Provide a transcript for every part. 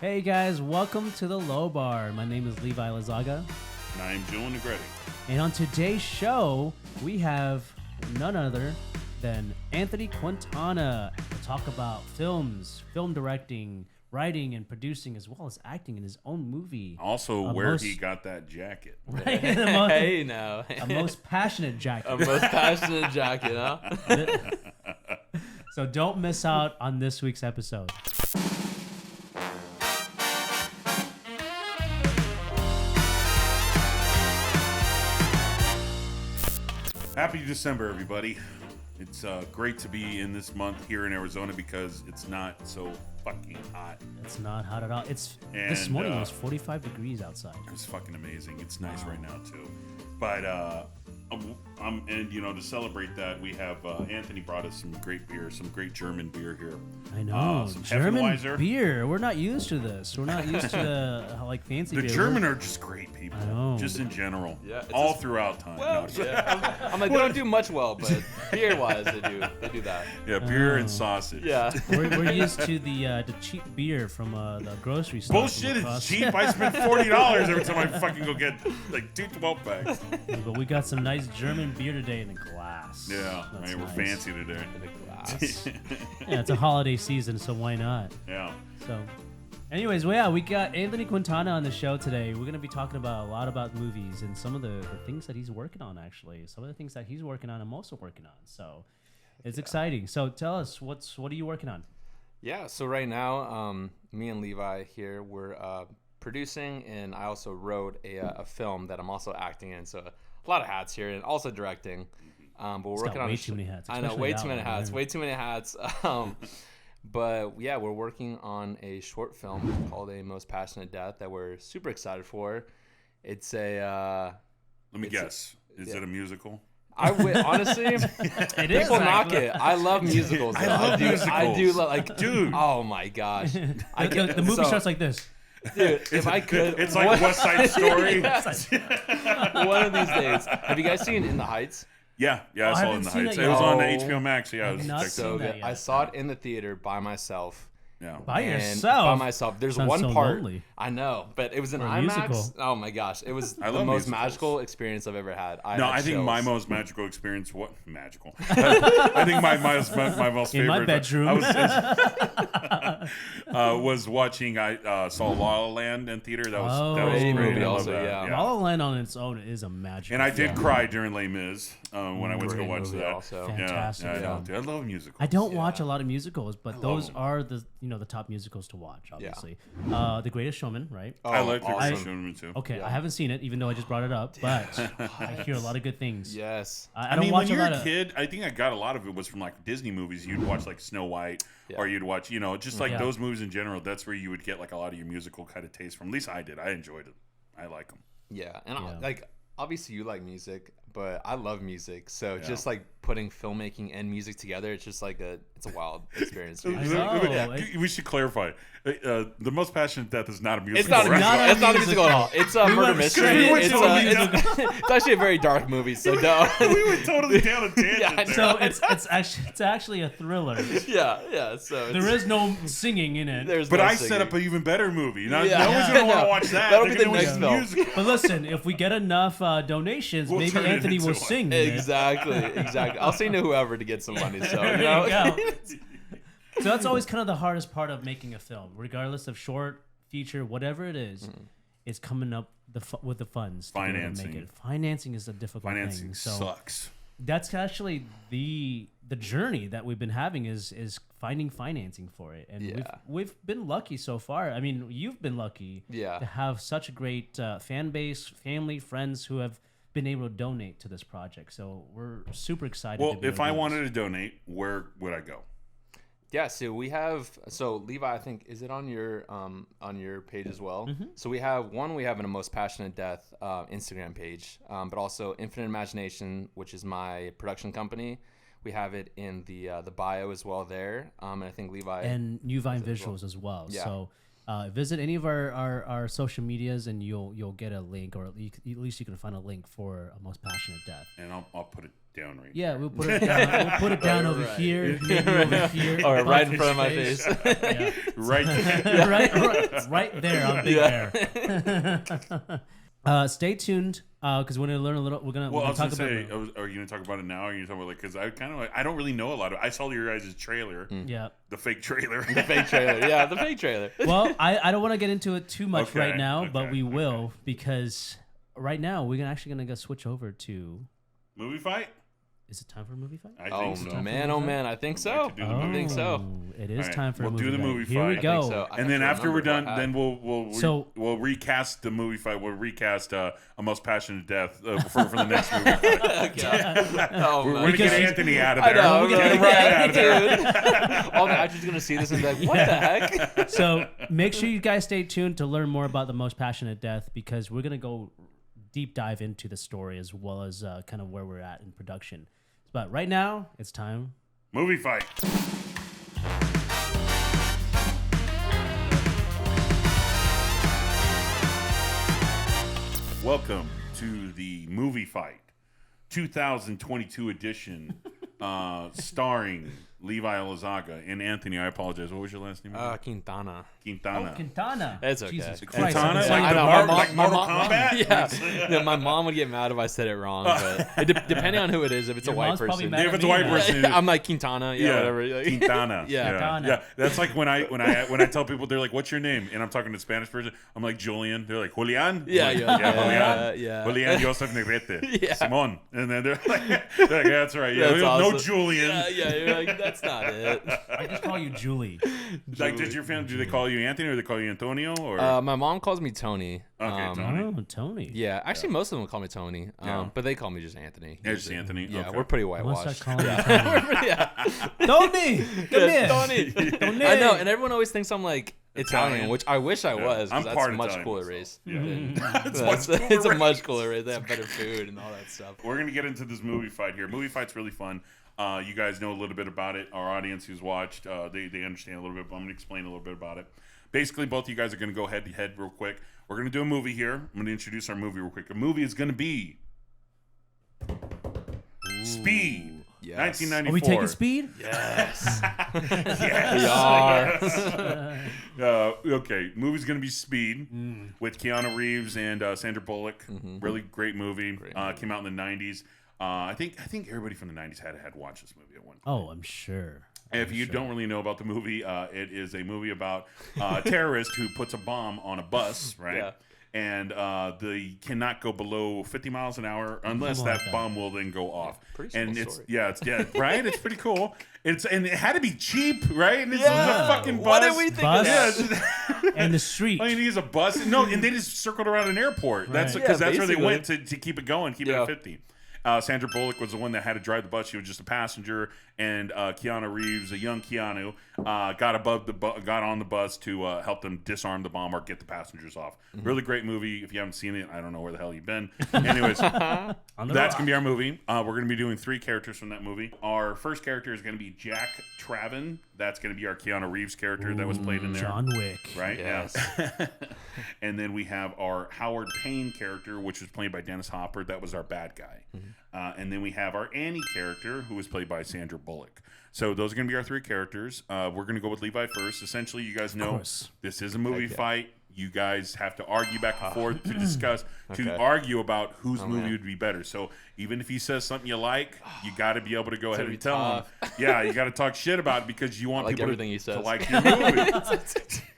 Hey guys, welcome to the LowBar. My name is Levi Lazaga. And I'm Joe Negretti. And on today's show, we have none other than Anthony Quintana to talk about films, film directing, writing, and producing, as well as acting in his own movie. Also, where he got that jacket. Right? Hey, now. A most passionate jacket. A most passionate jacket, huh? So don't miss out on this week's episode. Happy December, everybody. It's great to be in this month here in Arizona because it's not so fucking hot. It's not hot at all. This morning it was 45 degrees outside. It's fucking amazing. It's nice right now too. But to celebrate that, we have Anthony brought us some great beer, some great German beer here. I know, some German Heffenweiser. Beer. We're not used to this. We're not used to the fancy The beer. German are just great people. I know. Just in general. Yeah, all throughout time. Well, yeah. I'm like, they don't do much well, but beer-wise, they do that. Yeah, beer and sausage. Yeah. We're used to the cheap beer from the grocery store. Bullshit, it's cheap. I spend $40 every time I fucking go get like 2 12-packs. But we got some nice German beer today in a glass. Yeah, That's we're nice. fancy today. Yeah, it's a holiday season, so why not? Yeah. So, anyways, we got Anthony Quintana on the show today. We're going to be talking about a lot about movies and some of the things that he's working on, actually. Some of the things that he's working on, I'm also working on. So, it's exciting. So, tell us, what are you working on? Yeah, so right now, me and Levi here, we're producing, and I also wrote a film that I'm also acting in. So, a lot of hats here, and also directing. But we're working on way too many hats. I know, way too many hats. Right? Way too many hats. But yeah, we're working on a short film called A Most Passionate Death that we're super excited for. It's a. Let me guess. Is it a musical? Honestly, It is. people knock it. I love musicals. I love musicals. I do like, Dude. Oh my gosh, The movie starts like this. dude. If I could, It's like West Side Story. one of these days. Have you guys seen In the Heights? Yeah, I saw it in haven't the seen Heights. it It was yet. on Oh. HBO Max. Yeah, it was not like- seen So that good. yet. I saw it in the theater by myself. yeah. By And yourself? By myself. There's Sounds one so part. lonely. I know, but it was an For a IMAX. musical. Oh my gosh, it was I the love most musicals. magical experience I've ever had. I think my chills. most magical experience. What magical? I think my most favorite. In my bedroom. Was watching. I saw La La Land in theater. That was Great great. movie I love also, that. yeah. La La Land on its own is a magic. And I did film. cry during Les Mis when I went to go Great watch movie that. also. Fantastic. Yeah, I Yeah. know, dude. I love musicals. I don't watch a lot of musicals, but those them. are the top musicals to watch. Obviously, The Greatest Showman, right? I like the awesome. Great Showman too. Okay, Yeah. I haven't seen it, even though I just brought it up, but I hear a lot of good things. Yes. I I don't mean, watch when a you're lot a of. kid, I think I got a lot of it was from like Disney movies. You'd watch like Snow White, Yeah. or you'd watch, just like Yeah. those movies in general. That's where you would get like a lot of your musical kind of taste from. At least I did. I enjoyed it. I like them. Yeah, and Yeah. like obviously you like music, but I love music. So Yeah. just like putting filmmaking and music together, it's just like it's a wild experience. I know. We should clarify. The Most Passionate Death is not a musical. It's not a right? musical. Not a It's not a musical at all. It's a murder went- mystery. we went It's, totally it's actually a very dark movie. So no. We went totally down a tangent Yeah, I there. So it's actually a thriller. yeah. So There is no singing in it. There's But no I singing. set up an even better movie. Now, Yeah. no one's gonna want to No. watch that. That'll They're be the gonna next watch film. musical. But listen, if we get enough donations, We'll maybe turn it Anthony into will one. sing. in it. Exactly. I'll sing to whoever to get some money. So you There know. you go. So that's always kind of the hardest part of making a film, regardless of short, feature, whatever it is. It's coming up with the funds. To be able to Financing. make it. Financing is a difficult Financing thing. So sucks. that's actually the journey that we've been having is finding financing for it, and Yeah. we've been lucky so far. I mean, you've been lucky Yeah. to have such a great fan base, family, friends who have been able to donate to this project. So we're super excited. Well, to be if able I to do wanted this. to donate, where would I go? Yeah, so we have Levi, I think, is it on your page as well? So we have a Most Passionate Death Instagram page, but also Infinite Imagination, which is my production company. We have it in the bio as well there, and I think Levi and New Vine as well. Visuals as well. Yeah. So visit any of our social medias, and you'll get a link, or at least you can find a link for A Most Passionate Death. And I'll put it down right. Yeah, we'll put it down. We'll put it down over here, maybe over here. Or above right in his front of my face. Yeah. Right. right there on Big Bear. Stay tuned because we're gonna learn a little. We're gonna Well, I was talk gonna about. say, are you gonna talk about it now? Or are you talking about because I kind of I don't really know a lot of. I saw your guys' trailer. Yeah. The fake trailer. The fake trailer. Yeah, the fake trailer. Well, I don't want to get into it too much Okay, right now, but okay, we will because right now we're actually gonna go switch over to. Movie fight. Is it time for a movie fight? I Oh think so. man, I think so. We'd like to do the movie. I think so. It is All right, time for we'll a movie do the fight. movie Here we fight. go. I think so. I And then have to after we're remember done, what then we'll recast the movie fight. We'll recast a most passionate death for the next movie fight. Oh, We're man. gonna get Because- Anthony out of I there. know. We're gonna get him right out of there. Dude. All the actors are gonna see this and be like, "What the heck?" So make sure you guys stay tuned to learn more about the most passionate death because we're gonna go deep dive into the story as well as kind of where we're at in production. But right now, it's time. Movie fight. Welcome to the Movie Fight 2022 edition, starring Levi Elizaga and Anthony. I apologize. What was your last name? Quintana. Quintana. Quintana. It's okay. Jesus It's Christ. Quintana, I like the know, Mortal my Kombat? Yeah. Yeah, my mom would get mad if I said it wrong, but depending on who it is, if it's Your a white mom's probably person, mad If at it's a me white now. person, I'm like Quintana, whatever. Like, Quintana. Yeah. Quintana. Yeah. That's like when I tell people, they're like, "What's your name?" And I'm talking to a Spanish person. I'm like, "Julian." They're like, "Julian." Yeah, I'm like, yeah, Julian. yeah. Julian Joseph Negrete. Yeah. Simon. And then they're like, "Yeah, that's right. Yeah, That's no awesome. Julian." Yeah, you're like, that's not it. I just call you Julie. Like, did your family? Do they call you Anthony or they call you Antonio? Or My mom calls me Tony. Okay, Tony. Oh, Tony. Yeah, actually, most of them call me Tony, Yeah. but they call me just Anthony. Yeah, just usually. Anthony. Yeah, Okay. we're pretty I want to whitewashed. start calling you Tony. Yeah, Tony! Come here. Tony. Tony. I know, and everyone always thinks I'm like Italian. Italian, which I wish I was. 'cause I'm that's part a much Italian cooler myself. race. Yeah. It's a much cooler race. They have better food and all that stuff. We're gonna get into this movie fight here. Movie fight's really fun. You guys know a little bit about it. Our audience who's watched, they understand a little bit. But I'm gonna explain a little bit about it. Basically, both of you guys are gonna go head to head real quick. We're gonna do a movie here. I'm gonna introduce our movie real quick. The movie is gonna be Speed, Yes. 1994. Are we taking speed? Yes. Yes. We are. Okay, movie's gonna be Speed with Keanu Reeves and Sandra Bullock. Really great movie. Came out in the 90s. I think everybody from the 90s had watched this movie at one point. Oh, I'm sure. If you don't really know about the movie, it is a movie about a terrorist who puts a bomb on a bus, right? Yeah. And they cannot go below 50 miles an hour unless Something that like that. bomb will then go off. pretty And simple it's story. right. It's pretty cool. And it had to be cheap, right? And it's Yeah. a fucking bus. What did we think Bus. of Yeah, that? it's just- And the street. all you need is a bus. No, and they just circled around an airport. That's Right. because Yeah, that's where they basically. went to keep it going, keep it Yeah. at 50. Sandra Bullock was the one that had to drive the bus. She was just a passenger, and Keanu Reeves, a young Keanu, got on the bus to help them disarm the bomb or get the passengers off. Really great movie. If you haven't seen it, I don't know where the hell you've been. Anyways, On the that's rock. gonna be our movie. We're gonna be doing 3 characters from that movie. Our first character is gonna be Jack Traven. That's gonna be our Keanu Reeves character that was played in there. John Wick. Right? Yes. Yeah. And then we have our Howard Payne character, which was played by Dennis Hopper. That was our bad guy. And then we have our Annie character, who was played by Sandra Bullock. So those are going to be our 3 characters. We're going to go with Levi first. Essentially, you guys know course. this is a movie fight. You guys have to argue back and forth to discuss, to Okay. argue about whose movie man. would be better. So even if he says something you like, you got to be able to go ahead be and tell him. Yeah, you got to talk shit about it because you want like people everything he to says. like your movie.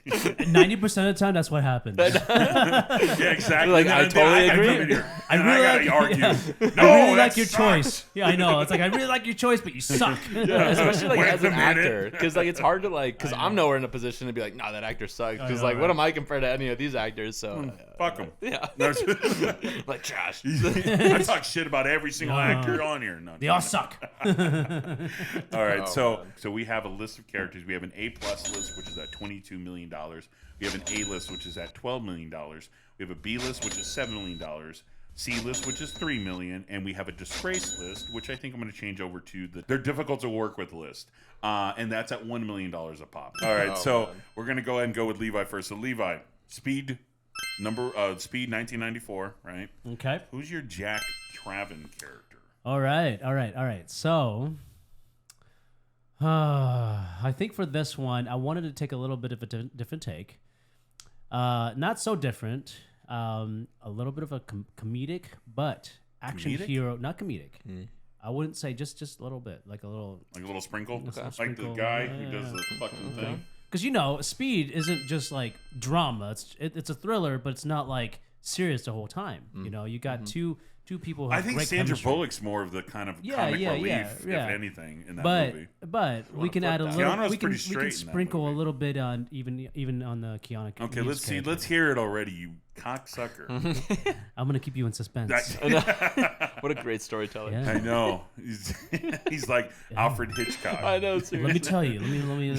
90% of the time, that's what happens. Yeah, exactly. Like, And I then totally gotta agree. come in here, I and really gotta like- argue. yeah. No, I really that like your sucks. choice. Yeah, I know. It's like I really like your choice, but you suck. Especially like Wait as a an minute. actor, because like it's hard to like, because I'm nowhere in a position to be like, nah, that actor sucks. Because know, like, right? what am I compared to any of these actors? So Fuck them. yeah, like trash. I talk shit about every single actor on here. No, They all suck. All right, Oh, so we have a list of characters. We have an A+ list, which is at $22 million. We have an A list, which is at $12 million. We have a B list, which is $7 million. C list, which is $3 million, and we have a disgrace list, which I think I'm going to change over to they're difficult to work with list, and that's at $1 million a pop. All right, so man. we're going to go ahead and go with Levi first. So Levi, Speed 1994, right? Okay. Who's your Jack Traven character? All right. So, I think for this one, I wanted to take a little bit of a different take. Not so different. A little bit of a comedic, but action hero. Not comedic. I wouldn't say just a little bit, like a little sprinkle, like sprinkle. the guy who does the fucking thing. Because Speed isn't just like drama. It's a thriller, but it's not like serious the whole time. You got two people who have I think great Sandra chemistry. Bullock's more of the kind of comic relief, if anything, in that movie. But we can add a little. Keanu's We can pretty straight in that sprinkle a movie. little bit on even on the Keanu. Okay, Reeves character. let's hear it already, you cocksucker. I'm gonna keep you in suspense. What a great storyteller. Yeah. I know. He's like Alfred Hitchcock. I know. Seriously. Let me tell you. Let me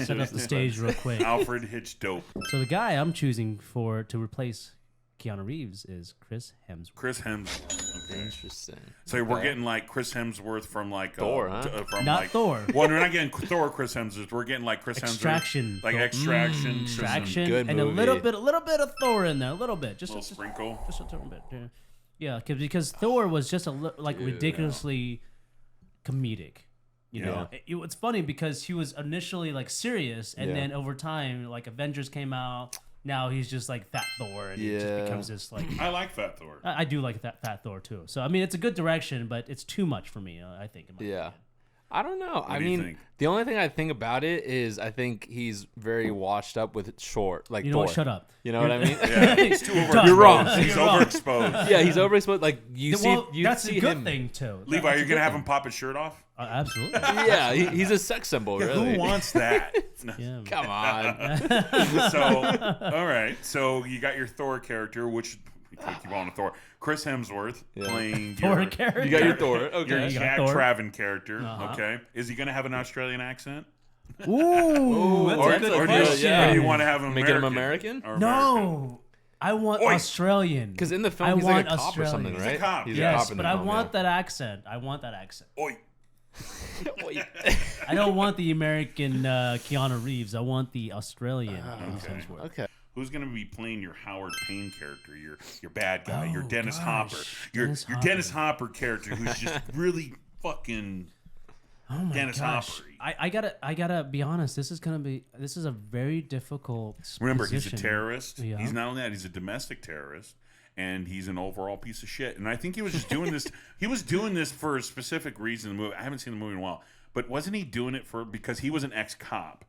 set up the stage real quick. Alfred Hitch Dope. So the guy I'm choosing to replace Keanu Reeves is Chris Hemsworth. Chris Hemsworth. Okay. Interesting. So we're getting like Chris Hemsworth from like Thor, huh? From Not like, Thor. Well, we're not getting Thor Chris Hemsworth. We're getting like Chris Extraction. Hemsworth, like Thor. Extraction. Extraction, Good and movie. a little bit of Thor in there, a little bit, just A little sprinkle. just a little bit. Yeah, because Thor was just ridiculously comedic. It's funny because he was initially like serious, and then over time, like Avengers came out. Now he's just like Fat Thor, and it just becomes this like. I like Fat Thor. I do like that Fat Thor too. So I mean, it's a good direction, but it's too much for me. I think. In my opinion. I don't know. What do you think? The only thing I think about it is I think he's very washed up with short, like You know Thor. what? Shut up. You know what I mean? Yeah, he's too overexposed. Done. You're wrong. He's You're wrong. overexposed. Yeah, he's overexposed. Like you That's see a good him. thing too. Levi, That's a you're good gonna have thing. him pop his shirt off? Absolutely. Yeah, he's a sex symbol. Yeah, really. who wants that? Yeah. Come on. So, all right. So you got your Thor character, which you keep on to Thor. Chris Hemsworth playing Thor your, character. You got your Thor. your Okay. Jack Thor. Traven character. Uh-huh. Okay. Is he going to have an Australian accent? Ooh, that's Or, a good or do you, question. or do you want to have him Make him American? Or American? No, I want Oi. Australian. Because in the film, I he's like want a cop or Australian. something, He's a right? cop, He's a Yes, cop in but the I film, want that accent. I want that accent. Oi. yeah. I don't want the American Keanu Reeves. I want the Australian. Chris okay. Hemsworth. Okay. Who's going to be playing your Howard Payne character, your bad guy, your Oh, Dennis gosh. Hopper, your Dennis Dennis Hopper character, who's just really fucking Oh my Dennis gosh. Hopper. I gotta be honest. This is a very difficult. Remember, he's a position. terrorist. Yeah. He's not only that; he's a domestic terrorist, and he's an overall piece of shit. And I think he was just doing this. He was doing this for a specific reason. In the movie, I haven't seen the movie in a while, but wasn't he doing it because he was an ex-cop,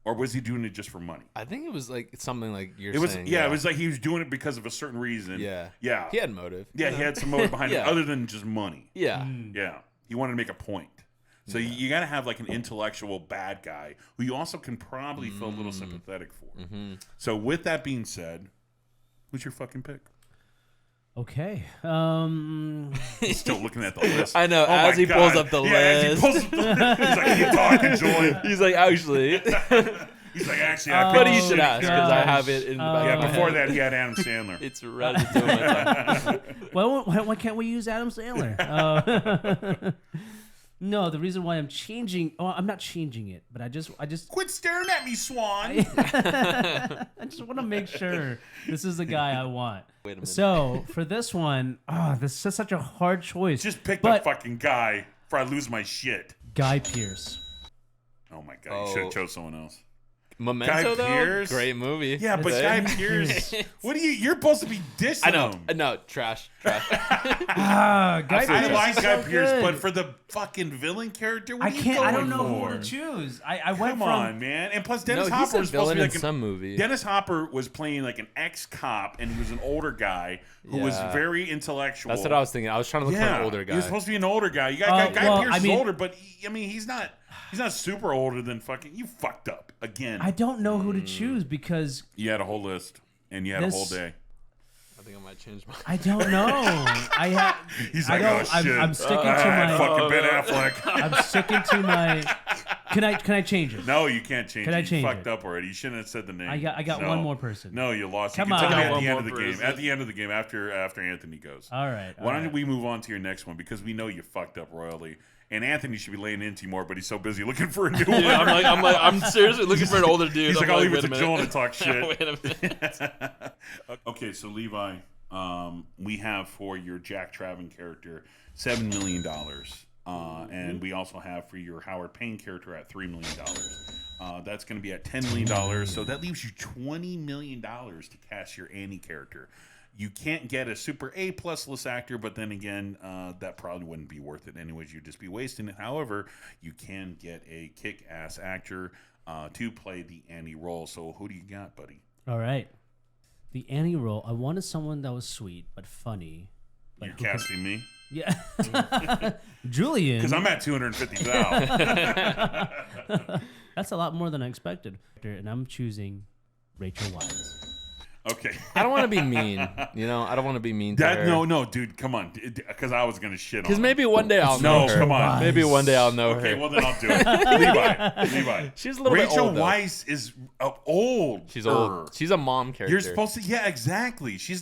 or was he doing it just for money? I think it was like something like you're It was saying. it was like he was doing it because of a certain reason. Yeah. yeah, He had motive. yeah. He had some motive behind it, Yeah. other than just money. Yeah. Yeah, he wanted to make a point. So you got to have like an intellectual bad guy who you also can probably feel a little sympathetic for. So with that being said, who's your fucking pick? Okay. He's still looking at the list. I know. Oh as my he pulls God. up the Yeah, list. as he pulls up the list. He's like, you talking, join. He's like, actually. He's like, actually, I But picked you this should shitty ask because character. I have it in the back Yeah, of my before head. that, he had Adam Sandler. It's right at the tip of my tongue. why can't we use Adam Sandler? No, the reason why I'm changing. Oh, I'm not changing it, but I just Quit staring at me, Swan. I just want to make sure this is the guy I want. Wait a minute. So for this one, this is such a hard choice. Just pick But- the fucking guy before I lose my shit. Guy Pearce. Oh my God, you should have chose someone else. Memento, though? Pearce? Great movie. Yeah, but Guy Pearce, you're supposed to be dissing I know. him. No, trash. Guy I Pearce like is Guy so Pearce, good. but for the fucking villain character, what I are you can't. I don't going know for? who to choose. I went Come from. on, man. And plus, No, Dennis he's Hopper a was supposed to villain be in like an, some movie. Dennis Hopper was playing like an ex-cop, and he was an older guy who was Yeah. very intellectual. That's what I was thinking. I was trying to look for an older guy. He was supposed to be an older guy. You got Guy well, Pearce I is mean- older, but he's not super older than fucking. You fucked up again. I don't know who to choose because You had a whole list, and you had a whole day. I think I might change my. I don't know. I have. He's I like, don't. oh shit. I'm sticking to Ah, my. fucking Ben Affleck. I'm sticking to my. Can I change it? No, you can't change Can it. I You change fucked it? up already. You shouldn't have said the name. I got No. one more person. No, you lost. Come you can tell on. me at One the end more of the game. person. At the end of the game, after Anthony goes. All right. Why don't we move on to your next one, because we know you fucked up royally, and Anthony should be laying into you more, but he's so busy looking for a new one. Yeah, I'm seriously looking for an older dude. He's like, I'm I'll leave it wait to a minute. Joel to talk shit. Wait a minute. Okay, so Levi, we have for your Jack Traven character $7 million. And we also have for your Howard Payne character at $3 million. That's going to be at $10 million. So that leaves you $20 million to cast your Annie character. You can't get a super A+ list actor, but then again, that probably wouldn't be worth it anyways. You'd just be wasting it. However, you can get a kick-ass actor to play the Annie role. So who do you got, buddy? All right. The Annie role, I wanted someone that was sweet but funny. You're casting me? Yeah. Julian. Because I'm at $250,000. That's a lot more than I expected. And I'm choosing Rachel Weisz. Okay. I don't want to be mean. I don't want to be mean to her. No, dude, come on. Because I was going to shit on Because her. maybe one day I'll know her. No, come on. Maybe one day I'll know Okay, her. well then I'll do it. Levi. She's a little bit Rachel old, though. Weisz is old. She's old. She's a mom character. You're supposed to, yeah, exactly. She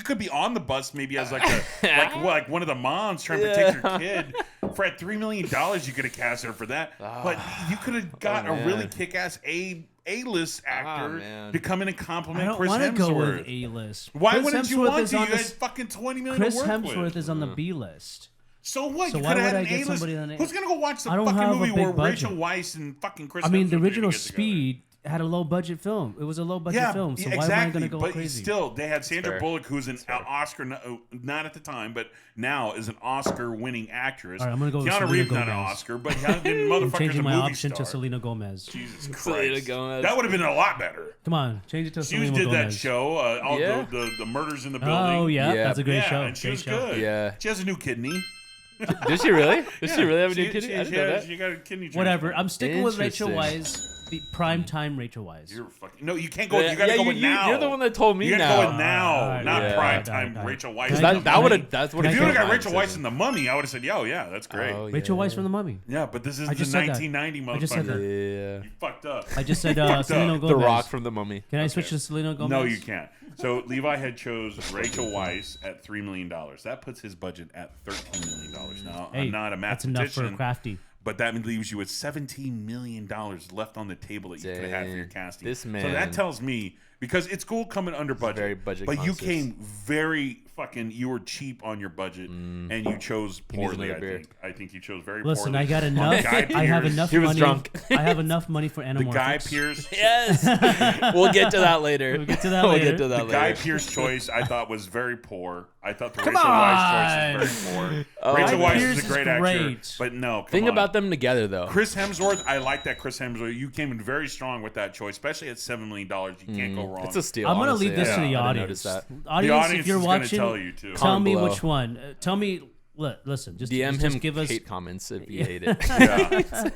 could be on the bus maybe as like like one of the moms trying to protect her kid. For at $3 million, you could have cast her for that. But you could have got a really kick-ass A-list actor to come in and compliment Chris Hemsworth. I don't want to go with A-list. Why wouldn't you want to? You had fucking $20 million Chris to work Hemsworth with. is on the B-list. So what? So you why could would have I had an get A-list. somebody on A? Who's gonna go watch the I don't fucking have a movie big where budget. Rachel Weisz and fucking Chris? I mean, the Hemsworth are original gonna get together? Speed had a low-budget film. It was a low-budget film. So why am I going to go but crazy? Still, they had Sandra Bullock, who's an Oscar, not at the time, but now is an Oscar-winning actress. All right, I'm going to go with Keanu Selena Reeves, Gomez. not an Oscar, but motherfucker's I'm a changing my movie option star. to Selena Gomez. Jesus Christ. Selena Gomez. That would have been a lot better. Come on, change it to She Selena did Gomez. that show, all the murders in the building. Oh, yeah, that's a great show. And she Great was show. good. Yeah. She has a new kidney. Does she really? Does she really have a new kidney? I didn't know that. She got a kidney Whatever. transplant. I'm sticking with Rachel Interesting. Weisz. The prime time Rachel Weisz. You're fucking no. You can't go. You gotta go with now. You're the one that told me You gotta now. go with now, All right, not yeah. prime All time. right. Rachel Weisz. Can I- That can would I- have. That's what. can I If go you would have got my Rachel Weisz decision. in The Mummy, I would have said, "Yo, yeah, that's great." Oh, Rachel yeah. Weisz from The Mummy. Yeah, but this is I the just said that. 1990 I just said motherfucker. Yeah. You fucked up. I just said Fucked Selena up. Gomez. The Rock from The Mummy. Can I switch to Selena Gomez? No, you can't. So Levi had chose Rachel Weisz at $3 million. That puts his budget at $13 million. Now, Hey, I'm not a that's enough for mathematician, Crafty. but that leaves you with $17 million left on the table that you could have had for your Dang. casting. This So man. that tells me, because it's cool coming under budget, very budget but you conscious. came very fucking, you were cheap on your budget, and you chose poorly, another beer. I think you chose very Listen, poorly. I got enough. Guy I have Pearce- enough He was money. drunk. I have enough money for The Anamorphics. Guy Pearce. Yes. We'll get to that later. We'll get to that We'll later. get to that The later. Guy Pearce choice I thought was very poor. I thought the Come Rachel Weisz on. choice was very poor. Oh, Rachel Guy Weisz Pearce is a is great actor, great. but no. Come Think on. about them together, though. Chris Hemsworth. I like that Chris Hemsworth. You came in very strong with that choice, especially at $7 million. You can't go wrong. It's a steal. I'm gonna honestly. leave this to the I didn't audience. notice that. Audience, if you're is gonna watching, tell you too. tell Comment me below. which one. Tell me. Listen, just DM just him give us hate comments if you hate it.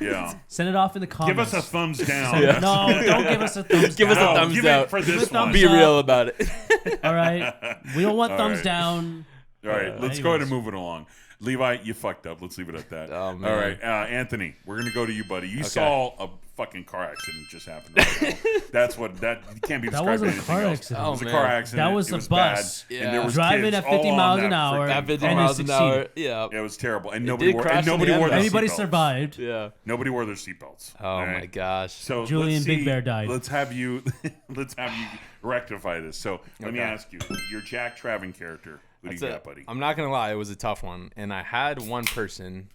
Yeah. send it off in the Give comments. us a thumbs down. No, don't give us a thumbs Give us a down. thumbs give down. it for Give this a thumbs one. Be up. real about it. All right, we don't want All thumbs right. down. All right, let's go ahead and anyways. move it along. Levi, you fucked up. Let's leave it at that. Oh, man. All right, Anthony, we're gonna go to you, buddy. You saw a fucking car accident just happen. Right now. That's what that you can't be That described wasn't as a anything car else. accident. It was a Oh, car man. accident. That was it a was bus. bad. Yeah. And there was Driving kids at 50 all on miles that an hour. freaking At 50 And it miles an hour. succeeded. Yeah. It was terrible, and did nobody wore. crash And in the nobody end, wore though. their Anybody seatbelts. survived. Yeah. Nobody wore their seatbelts. Oh All my right? gosh. So Julian let's Big see- Bear died. Let's have you. Let's have you rectify this. So let me Okay. ask you: your Jack Traven character. Who do you got, buddy? I'm not gonna lie, it was a tough one, and I had one person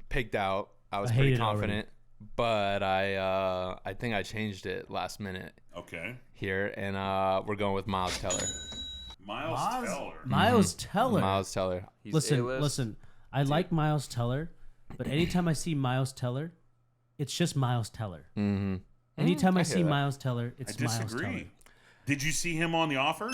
picked out. I was I pretty hate it already. confident, but I think I changed it last minute Okay. here, and we're going with Miles Teller. Miles Teller. Miles Teller. Miles Teller. He's Listen, A-list. listen. I like Miles Teller, but anytime I see Miles Teller, it's just Miles Teller. Mm-hmm. Anytime I I see hear that. Miles Teller, I it's Miles Teller. disagree. Did you see him on The Offer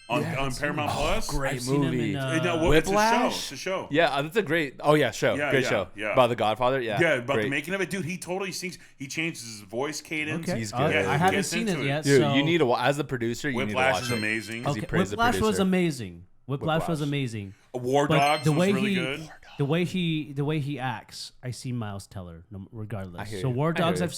on I've seen Paramount him. Plus? Great I've seen him movie. in, No, well, Whiplash? It's a show. Yeah, that's a great. Oh yeah, show. Yeah, Good yeah, show. yeah. About the Godfather. Yeah. Yeah, about great. the making of it, dude. He totally sings. He changes his voice cadence. Okay. He's All good. right. Yeah, I he haven't gets seen into it yet. Dude, so you need to as the producer. You Whiplash need is to watch it. amazing. Because he Okay, praised the Whiplash was producer. amazing. Whiplash was Whiplash. amazing. War But Dogs the was way really he- good. the way he acts, I see Miles Teller regardless. I hear So you. War I hear Dogs, you. I've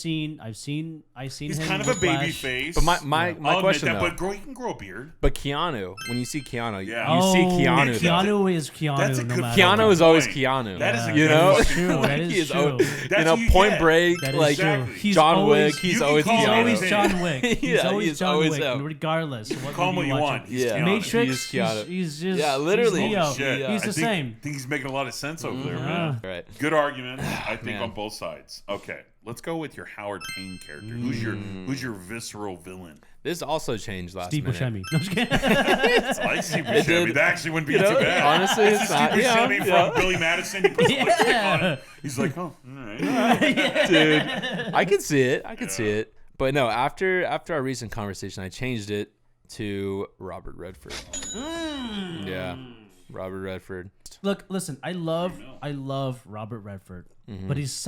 seen He's him kind of a baby Whiplash. face. But my I'll question admit that, though. but he can grow a beard. But Keanu, when you see Keanu, Yeah. you see Keanu. Keanu- though. Keanu is Keanu. That's a no good- matter Keanu what. is always point. Keanu. That is a you good know, point. True. Like, That is he is true. always- That's you know, what you Point get. Break, That is like true. Exactly. He's John always, Wick. He's you always can call He's him Keanu. always anything. John Wick. He's Yeah, always he's John always Wick, him. regardless of what Call him what movie you you're want. watching. He's Yeah. Keanu. Matrix. He is Keanu. He's just Yeah, literally. He's, Neo. Holy shit. He's I the think- same. I think he's making a lot of sense over there, Yeah. man. Right. Good argument, I think, Man. on both sides. Okay, let's go with your Howard Payne character. Who's your visceral villain? This also changed last Steve minute. Buscemi. No, I'm just kidding. I like Steve It Buscemi. did. That actually wouldn't be You know, too bad. honestly, This it's is not- Steve yeah, Buscemi yeah. from Billy Madison. He puts lipstick on it. He's like, oh, all right. Dude, I can see it. I can see it. But no, after our recent conversation, I changed it to Robert Redford. Yeah, Robert Redford. Look, listen. I love Robert Redford, but he's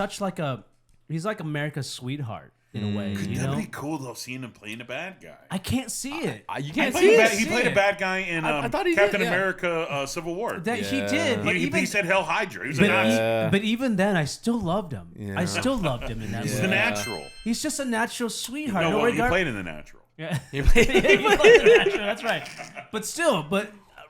like America's sweetheart in a way. You That'd know, be cool though, seeing him playing a bad guy. I can't see it. You can't He see it. played a bad guy in I thought he Captain did, yeah. America Civil War. That he Yeah. did, but he said Hell Hydra. He was a but, Nazi. but even then, I still loved him. Yeah. I still loved him in that He's movie. the natural. He's just a natural sweetheart. No, No, well, he regard- played in the natural. Yeah. He played- He played the natural, that's right. But still,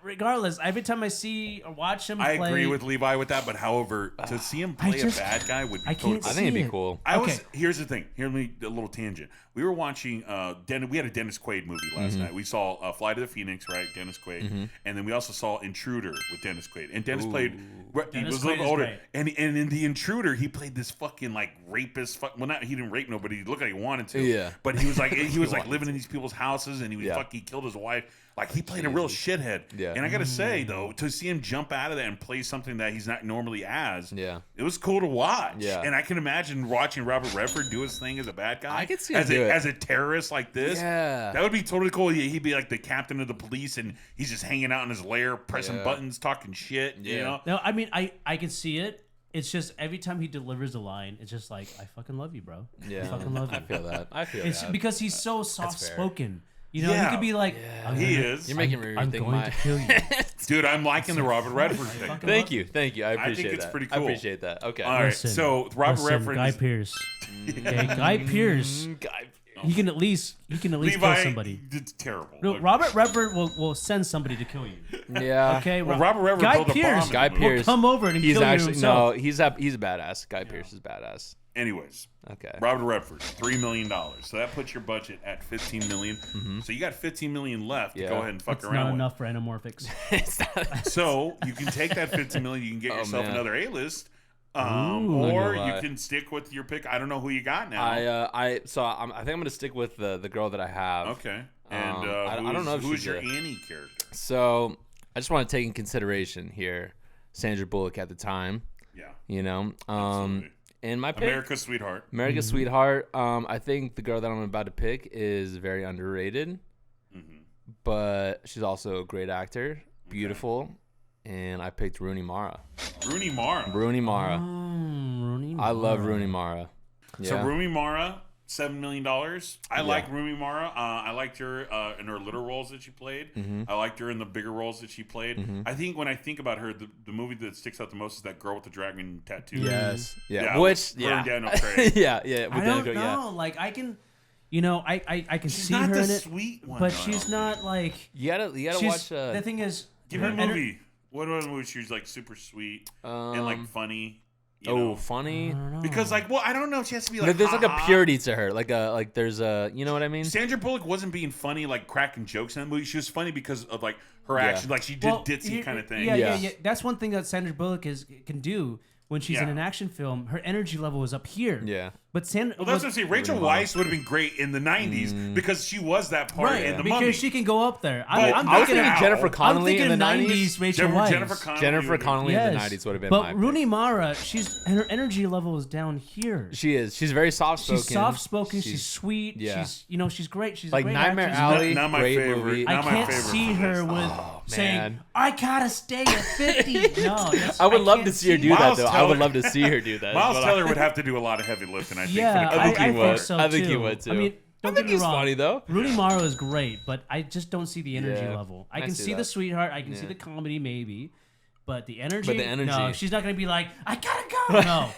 regardless, every time I see or watch him I play, agree with Levi with that, but however, to see him play just- a bad guy would be I totally can't I see think it'd be it. cool. Okay. Here's the thing. Hear me a little tangent. We were watching we had a Dennis Quaid movie last night. We saw Fly to the Phoenix, right? Dennis Quaid, and then we also saw Intruder with Dennis Quaid. And Dennis played. He Dennis was a little Quaid is older, great. and in the Intruder, he played this fucking like rapist. Well, not he didn't rape nobody. He looked like he wanted to. Yeah. But he was like living in these people's houses, and he Yeah. he killed his wife. Like he played a real shithead. Yeah. And I gotta say though, to see him jump out of that and play something that he's not normally as, Yeah. it was cool to watch. Yeah. And I can imagine watching Robert Redford do his thing as a bad guy. I could see him do it. As a terrorist like this. Yeah. That would be totally cool. He'd be like the captain of the police, and he's just hanging out in his lair, pressing Yeah. buttons, talking shit. You Yeah. know. No, I mean, I can see it. It's just every time he delivers a line, it's just like, I fucking love you, bro. Yeah. I fucking love you. I feel that. I feel It's that. because he's so soft spoken. You know, Yeah. he could be like, I'm He gonna- is. You're making me I'm rethink going my. to kill you. Dude, I'm liking the Robert Redford thing. fucking Thank you. I appreciate think it's that. pretty I cool. appreciate that. Okay. All right. Listen, So Robert listen, Redford. Guy is- Pierce. Okay, Guy Pierce. Guy. He can at least Levi, kill somebody. it's terrible. No, Look, Robert Redford will send somebody to kill you. Yeah. Okay, Well, Robert Redford Guy built a bomb Pierce in the Guy movie. Pierce. come over and He's kill you actually himself. no. He's a badass. Guy Pierce is badass. Anyways, Okay. Robert Redford, $3 million. So that puts your budget at $15 million. So you got $15 million left to Yeah. go ahead and fuck That's around not with. enough for anamorphics. So you can take that $15 million, you can get Oh, yourself man. another A-list, Ooh. or Not gonna you lie. can stick with your pick. I don't know who you got now. I think I'm gonna stick with the girl that I have. Okay. And I don't know if who's she's your a- Annie character? So I just want to take in consideration here, Sandra Bullock at the time. Yeah. You know, Absolutely. and my pick, America's Sweetheart. America's Sweetheart. I think the girl that I'm about to pick is very underrated, but she's also a great actor, beautiful, and I picked Rooney Mara. Rooney Mara. Rooney Mara. Rooney I love Mara. Rooney Mara. Yeah. So Rooney Mara, $7 million. I like Rooney Mara. I liked her in her little roles that she played. I liked her in the bigger roles that she played. I think when I think about her, the movie that sticks out the most is that girl with the dragon tattoo. Yes. Yeah. Yeah, Which her and yeah. Daniel Craig. yeah. With I Daniel don't Craig, know. Like I can, you know, I can She's see not her the in it, sweet one, but though, I she's don't not like. You gotta She's, watch. the thing is, Give me a her ener- movie. What other movie? She's like super sweet and like funny. You Oh, know? funny. Because like, well, I don't know. She has to be like. There's like a "Ha-ha." purity to her. Like there's a. You know what I mean? Sandra Bullock wasn't being funny, like cracking jokes in that movie. She was funny because of like her action, like she did Well, ditzy kind of thing. Yeah. That's one thing that Sandra Bullock can do when she's in Yeah. an action film. Her energy level is up here. Yeah. But Sandra. Well, that's what I'm saying. Rachel Weisz would have been great in the '90s because she was that part Right, in the because Mummy. she can go up there. But I'm I was thinking thinking of Jennifer I'm Connelly thinking in the 90s Rachel Weisz. Connelly Jennifer would be- Connelly in the 90s would have been my But pick. Rooney Mara, her energy level is down here. She is. She's very soft spoken. She's soft spoken. She's sweet. yeah. She's great. She's Like a great Nightmare actress. Alley. Not my great favorite. movie. I Not my can't favorite see for her this. with saying, man. "I gotta stay at 50." No, I would love can't to see her do Miles that though. I Teller- would love to see her do that. Miles But Teller would have to do a lot of heavy lifting, I think. Yeah, for the I think he think would. so I think he too. would, too. I mean, don't I think get me he's wrong. funny though. Rooney Mara is great, but I just don't see the energy Yeah, level. I I can see see the that. sweetheart. I can see Yeah. the comedy maybe, But the energy, But the energy. no, she's not gonna be like, I gotta go. No,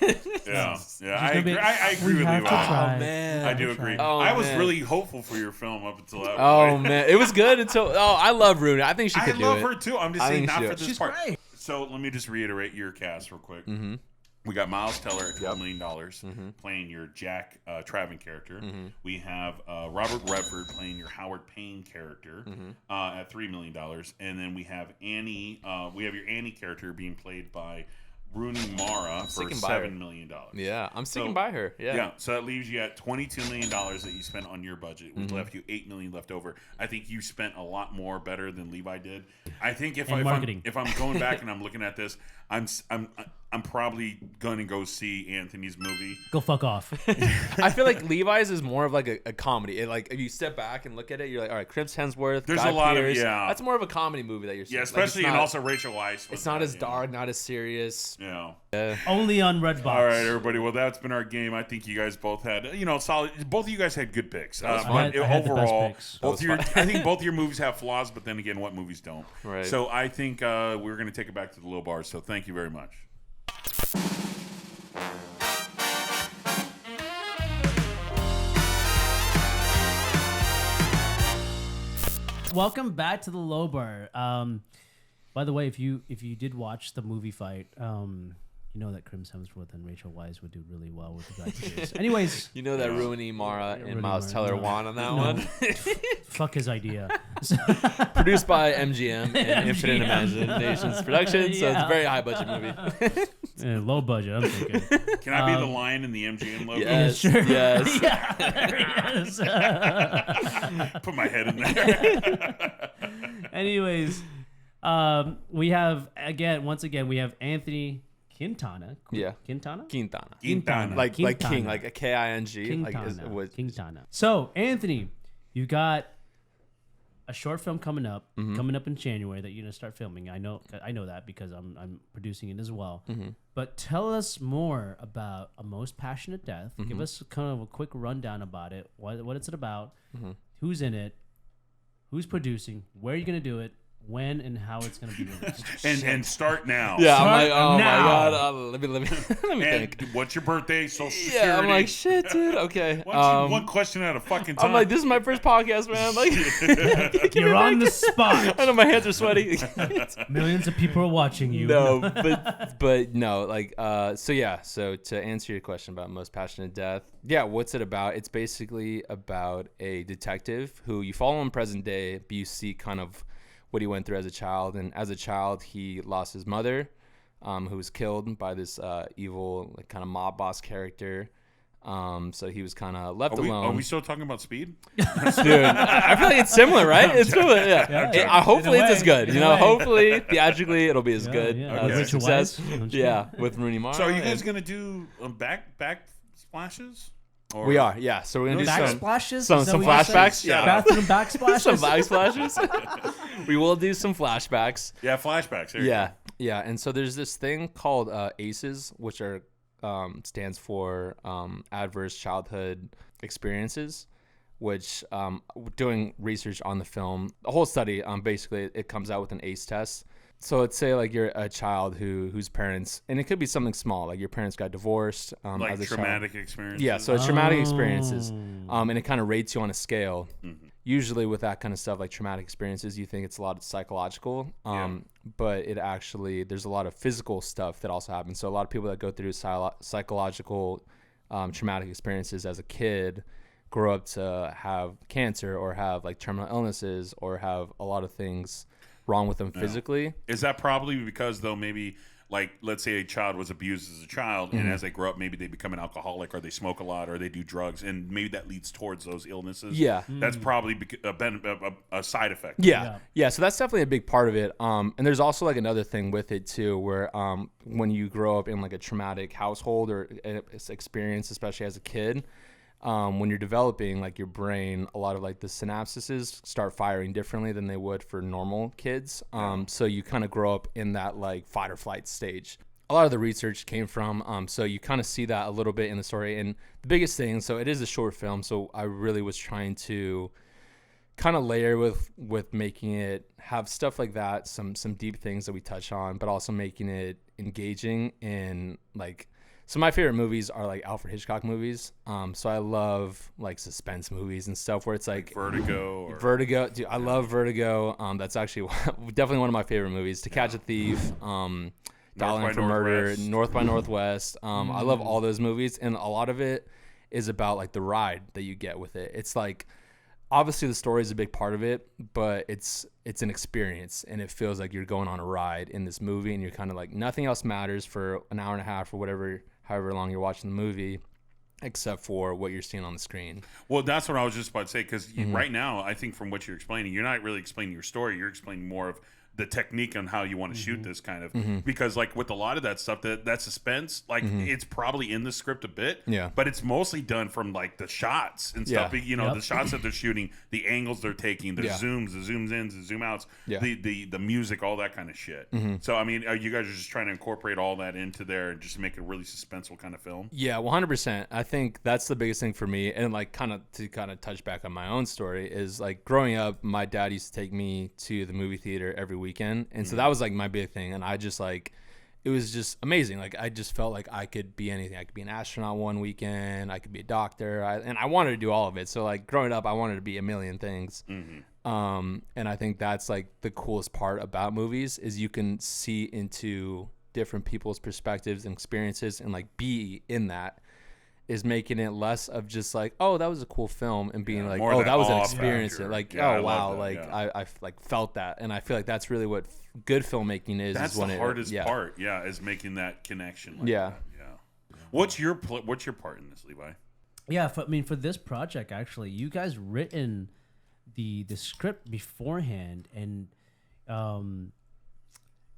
Yeah, I gonna be- agree. I agree we with have you. to try. Oh man, I do agree. Oh, I was man. really hopeful for your film up until that Oh point. man, it was good until. Oh, I love Rooney. I think she I could do love it. her too. I'm just I saying think not she for would. this she's part. great. So let me just reiterate your cast real quick. Mm-hmm. We got Miles Teller at $12 million playing your Jack Traven character. Mm-hmm. We have Robert Redford playing your Howard Payne character at $3 million, and then we have Annie. We have your Annie character being played by Rooney Mara for sticking by her. $7 million. Yeah, I'm sticking So- by her. Yeah. So that leaves you at $22 million that you spent on your budget, which left you $8 million left over. I think you spent a lot more better than Levi did. I think if And I'm marketing. going back and I'm looking at this, I'm probably gonna go see Anthony's movie. Go fuck off. I feel like Levi's is more of like a comedy. Like if you step back and look at it, you're like, all right, Chris Hemsworth. There's Guy a lot of- Pearce. yeah. That's more of a comedy movie that you're seeing. Yeah, Like, especially it's and not- also Rachel Weisz. It's not as dark, not as serious. Yeah. Only on Redbox. All right, everybody. Well, that's been our game. I think you guys both had, solid. Both of you guys had good picks. was But fun. I had the best overall, picks. both your, I think both your movies have flaws, but then again, what movies don't? Right. So I think we're going to take it back to the low bar. So thank you very much. Welcome back to the low bar. By the way, if you did watch the movie fight, you know that Chris Hemsworth and Rachel Weisz would do really well with the Guy Pearce. Anyways, You know that Rooney Mara and Rooney Miles Mara, Teller no. won on that No. one. fuck his idea. Produced by MGM and Infinite MGM. Imaginations Productions, so it's Yeah. a very high budget movie. Low budget, I'm thinking. Can I be the lion in the MGM logo? Yes, Sure. yes. Yes. Put my head in there. Anyways, we have once again we have Anthony Quintana. Yeah. Quintana. Quintana. Like Quintana. King, like a King. Like Quintana. Quintana. So Anthony, you got a short film coming up in January that you're gonna start filming. I know that because I'm producing it as well. But tell us more about A Most Passionate Death. Give us kind of a quick rundown about it. What it's about? Who's in it? Who's producing? Where are you gonna do it? When and how it's gonna be released? and start now. Yeah, I'm Start like, oh now. my god. Let me And think. what's your birthday? Social Security. Yeah, I'm like, shit, dude. Okay. One question at a fucking time. I'm like, this is my first podcast, man. Like, You're on the spot. I know my hands are sweaty. Millions of people are watching you. No, but no, like so to answer your question about Most Passionate Death, what's it about? It's basically about a detective who you follow in present day, but you see kind of what he went through as a child, and as a child he lost his mother, who was killed by this evil like kind of mob boss character. So he was kind of left alone. Are we still talking about Speed? Dude, I feel like it's similar, right? It's similar, yeah. Hopefully it's as good. In a way. Hopefully theatrically it'll be as good. yeah. As a Rachel success. Weisz, don't you? Yeah, with Rooney Mara. So are you guys gonna do back splashes? Or We are, yeah. So we're gonna do some Backsplashes? some Is that what you said? flashbacks. Yeah, Bathroom backsplashes? some backsplashes. We will do some flashbacks. Yeah, flashbacks. There you go. Yeah. And so there's this thing called ACEs, which are stands for adverse childhood experiences. Which doing research on the film, the whole study, basically it comes out with an ACE test. So let's say like you're a child whose parents, and it could be something small, like your parents got divorced Like as a traumatic child. experiences. Yeah, so it's traumatic experiences, and it kind of rates you on a scale. Usually with that kind of stuff, like traumatic experiences, you think it's a lot of psychological, but it actually, there's a lot of physical stuff that also happens. So a lot of people that go through psychological traumatic experiences as a kid grow up to have cancer or have like terminal illnesses or have a lot of things wrong with them physically. Is that probably because though maybe like let's say a child was abused as a child and as they grow up maybe they become an alcoholic or they smoke a lot or they do drugs and maybe that leads towards those illnesses? Yeah. That's probably a side effect. Yeah. So that's definitely a big part of it. And there's also like another thing with it too, where when you grow up in like a traumatic household or experience, especially as a kid, when you're developing like your brain, a lot of like the synapses start firing differently than they would for normal kids. So you kind of grow up in that like fight or flight stage. A lot of the research came from, so you kind of see that a little bit in the story. And the biggest thing, so it is a short film, so I really was trying to kind of layer with making it have stuff like that, some deep things that we touch on, but also making it engaging and like. So my favorite movies are like Alfred Hitchcock movies. So I love like suspense movies and stuff where it's like Vertigo. Vertigo, dude. I love Vertigo. That's actually definitely one of my favorite movies. To Catch a Thief, Dialing for Murder, North by Northwest. I love all those movies, and a lot of it is about like the ride that you get with it. It's like obviously the story is a big part of it, but it's an experience, and it feels like you're going on a ride in this movie, and you're kind of like nothing else matters for an hour and a half or whatever. However long you're watching the movie, except for what you're seeing on the screen. Well, that's what I was just about to say, because right now, I think from what you're explaining, you're not really explaining your story. You're explaining more of the technique on how you want to shoot this kind of, because like with a lot of that stuff, that suspense, like it's probably in the script a bit, but it's mostly done from like the shots and stuff. You know, the shots that they're shooting, the angles they're taking, the zooms, the zooms ins, the zoom outs, the music, all that kind of shit. So I mean, you guys are just trying to incorporate all that into there and just make a really suspenseful kind of film. Yeah, 100%. I think that's the biggest thing for me, and like kind of touch back on my own story is like growing up, my dad used to take me to the movie theater every weekend, and so that was like my big thing, and I just like it was just amazing. Like I just felt like I could be anything. I could be an astronaut one weekend, I could be a doctor, and I wanted to do all of it. So like growing up, I wanted to be a million things. And I think that's like the coolest part about movies is you can see into different people's perspectives and experiences, and like be in that is making it less of just like, oh, that was a cool film, and being like, oh, that was an experience. Like, oh wow, like I like felt that, and I feel like that's really what good filmmaking is. That's is when the hardest part, is making that connection. Like that. What's your part in this, Levi? Yeah, for this project, actually, you guys written the script beforehand, and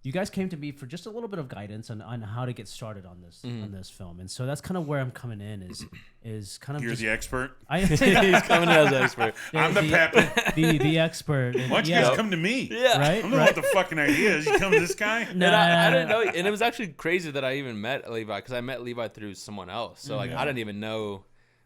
you guys came to me for just a little bit of guidance on how to get started on this film, and so that's kind of where I'm coming in. Is kind of you're just, the expert. He's coming in as an expert. I'm the pep. The expert. Why don't you guys come to me? Yeah, right. I don't know what the fucking idea is. You come to this guy. No, I didn't know, and it was actually crazy that I even met Levi, because I met Levi through someone else. So like I didn't even know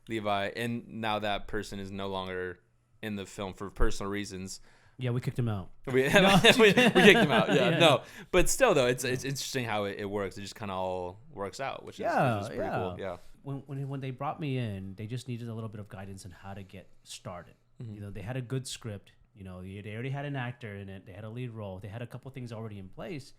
Levi, and now that person is no longer in the film for personal reasons. Yeah, we kicked him out. We kicked him out. Yeah, no, but still though, it's interesting how it works. It just kind of all works out, which is pretty cool. Yeah. When they brought me in, they just needed a little bit of guidance on how to get started. You know, they had a good script. You know, they already had an actor in it. They had a lead role. They had a couple things already in place,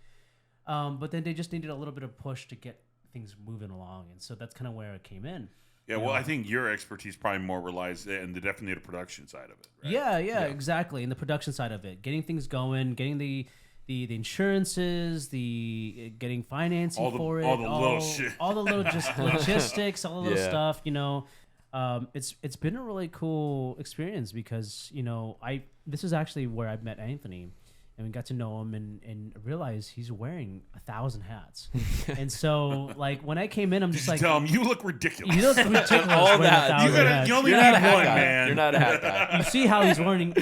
but then they just needed a little bit of push to get things moving along, and so that's kind of where it came in. Yeah, well, I think your expertise probably more relies in the definitely the production side of it. Right? Yeah, exactly. In the production side of it, getting things going, getting the insurances, getting financing for it, all the little shit, all the little just logistics, all the little stuff. You know, it's been a really cool experience because this is actually where I met Anthony. And we got to know him and realized he's wearing 1,000 hats. And so, like, when I came in, I'm just like... Tell him, you look ridiculous. You look ridiculous all that. You only need one, man. You're not a hat guy. You see how he's wearing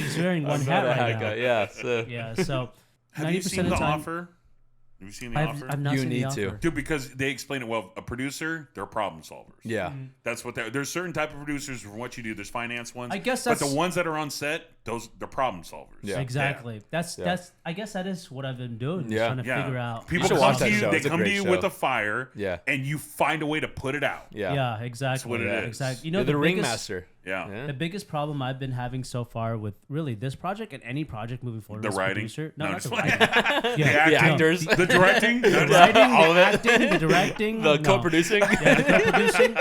one hat right now. Yeah, so 90% of the time... Offer? Have you seen the offer? I've not seen the offer. You need to. Dude, because they explain it well. A producer, they're problem solvers. Yeah. That's what there's certain type of producers from what you do. There's finance ones. I guess that's... But the ones that are on set, they're problem solvers. Yeah. Exactly. That's I guess that is what I've been doing. Trying to figure out... People come to you, they come to you with a fire, and you find a way to put it out. Yeah, exactly. That's what it is. Exactly. You know, the ringmaster. Yeah. The biggest problem I've been having so far with really this project and any project moving forward the as writing. Producer, not the writing. The actors. The directing. The writing, all of it. Acting, the directing. The co-producing. Yeah, the co-producing.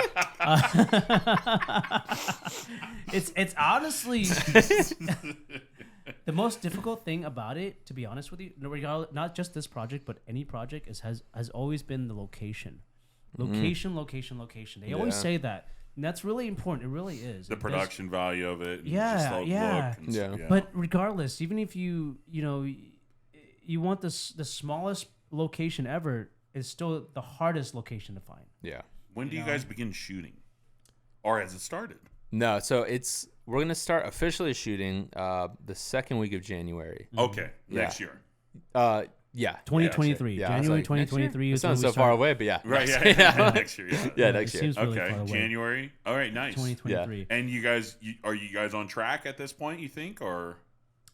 It's honestly the most difficult thing about it, to be honest with you, not just this project, but any project has always been the location. Location. They always say that. And that's really important. It really is. The production value of it. Yeah. But regardless, even if you want the smallest location ever, it's still the hardest location to find. Yeah. When do you guys begin shooting? Or has it started? No, so we're going to start officially shooting the second week of January. Okay. Next year. Yeah. 2023. Yeah, I was January like, next year? 2023 It is when sounds we so far start. away, but yeah. Right. next- Yeah. Next year. Yeah. Yeah, it next year. seems really Okay. far away. January. All right. Nice. 2023. And you guys, are you guys on track at this point? You think, or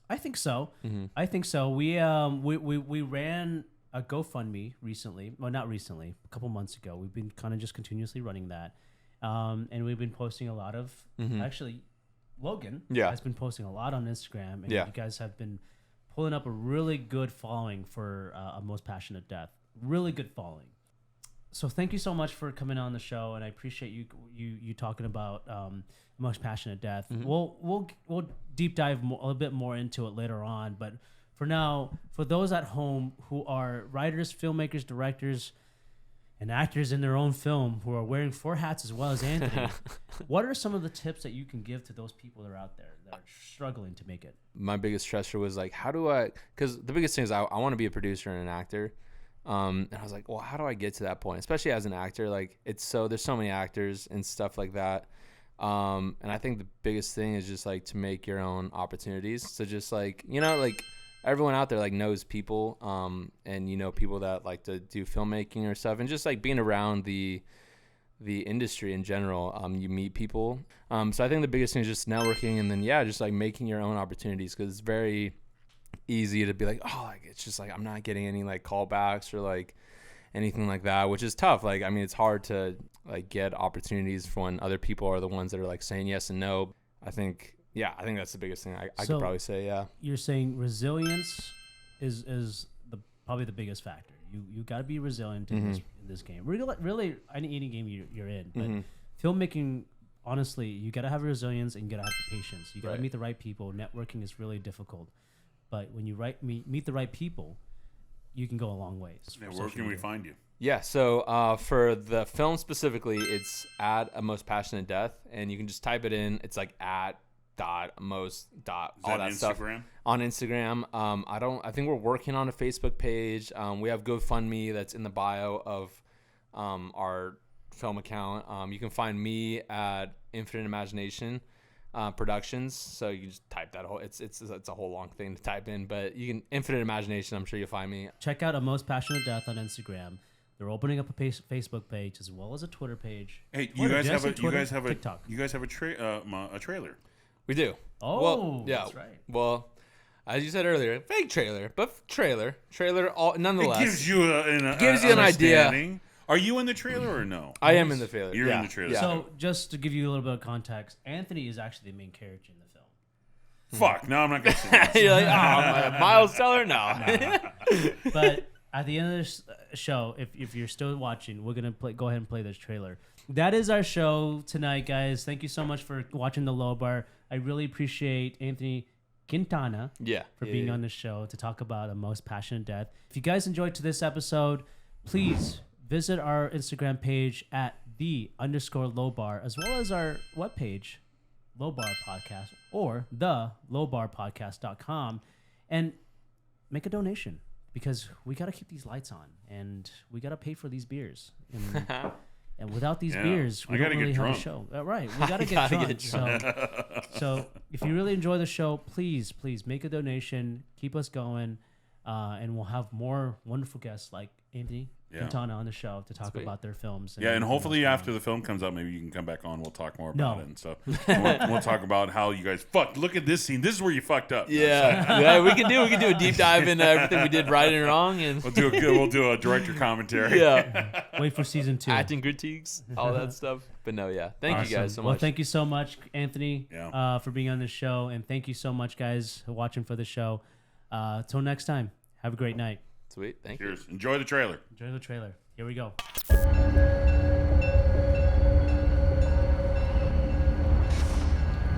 I think so. Mm-hmm. I think so. We ran a GoFundMe recently. Well, not recently. A couple months ago. We've been kind of just continuously running that, and we've been posting a lot of. Actually, Logan has been posting a lot on Instagram, and you guys have been pulling up a really good following for A Most Passionate Death. Really good following. So thank you so much for coming on the show, and I appreciate you talking about Most Passionate Death. We'll deep dive a little bit more into it later on, but for now, for those at home who are writers, filmmakers, directors, and actors in their own film who are wearing 4 hats as well as Anthony, what are some of the tips that you can give to those people that are out there that are struggling to make it? My biggest stressor was like, how do I, because the biggest thing is I want to be a producer and an actor. And I was like, well, how do I get to that point? Especially as an actor, like there's so many actors and stuff like that. And I think the biggest thing is just like to make your own opportunities. So just like, like everyone out there like knows people, and people that like to do filmmaking or stuff, and just like being around the industry in general, you meet people. So I think the biggest thing is just networking, and then just like making your own opportunities, because it's very easy to be like, oh, like it's just like I'm not getting any like callbacks or like anything like that, which is tough. Like, I mean, it's hard to like get opportunities when other people are the ones that are like saying yes and no. I think that's the biggest thing I could probably say. Yeah. You're saying resilience is probably the biggest factor. You got to be resilient in this game. Really, any game you're in, but filmmaking, honestly, you got to have resilience and you got to have the patience. You got to meet the right people. Networking is really difficult, but when you meet the right people, you can go a long ways. Yeah, where can we find you? Yeah, so for the film specifically, it's at A Most Passionate Death, and you can just type it in. It's like at most all that stuff on Instagram. I think we're working on a Facebook page. We have GoFundMe that's in the bio of our film account. You can find me at Infinite Imagination Productions. So you can just type that whole. It's a whole long thing to type in, but you can Infinite Imagination. I'm sure you'll find me. Check out A Most Passionate Death on Instagram. They're opening up a Facebook page as well as a Twitter page. Hey, TikTok. you guys have a trailer. We do. Oh, well, yeah. That's right. Well, as you said earlier, fake trailer, but trailer. Nonetheless, It gives you an idea. Are you in the trailer or no? I am in the trailer. You're in the trailer. Yeah. So just to give you a little bit of context, Anthony is actually the main character in the film. Fuck, no, I'm not going to say that. You're like, oh, Miles Teller? No. But at the end of this show, if you're still watching, we're going to go ahead and play this trailer. That is our show tonight, guys. Thank you so much for watching the LowBar. I really appreciate Anthony Quintana for being on the show to talk about A Most Passionate Death. If you guys enjoyed this episode, please visit our Instagram page at _LowBar, as well as our webpage, LowBar Podcast, or the lowbarpodcast.com, and make a donation, because we got to keep these lights on and we got to pay for these beers. And without these beers, we don't really have a show. Right, we got to get drunk. So if you really enjoy the show, please make a donation. Keep us going, and we'll have more wonderful guests like Anthony Quintana on the show to talk about their films. And hopefully after the film comes out, maybe you can come back on. We'll talk more about it. And so we'll talk about how you guys fucked. Look at this scene. This is where you fucked up. Yeah, we can do a deep dive into everything we did right and wrong, and we'll do a director commentary. Yeah, wait for season 2. Acting critiques, all that stuff. But no, thank you guys so much. Well, thank you so much, Anthony, for being on this show, and thank you so much, guys, for watching for the show. Till next time, have a great night. Sweet, thank you. Cheers. Enjoy the trailer. Here we go.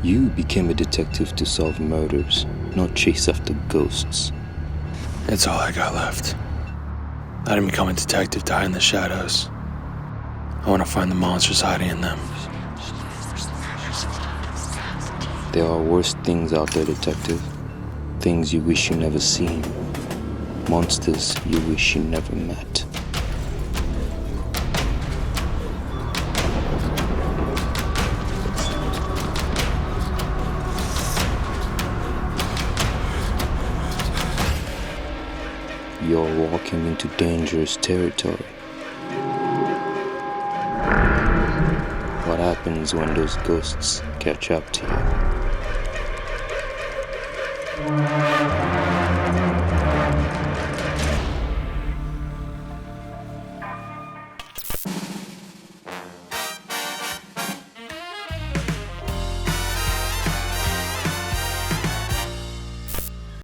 You became a detective to solve murders, not chase after ghosts. It's all I got left. I didn't become a detective to hide in the shadows. I want to find the monsters hiding in them. There are worse things out there, detective. Things you wish you never seen. Monsters you wish you never met. you're walking into dangerous territory. What happens when those ghosts catch up to you?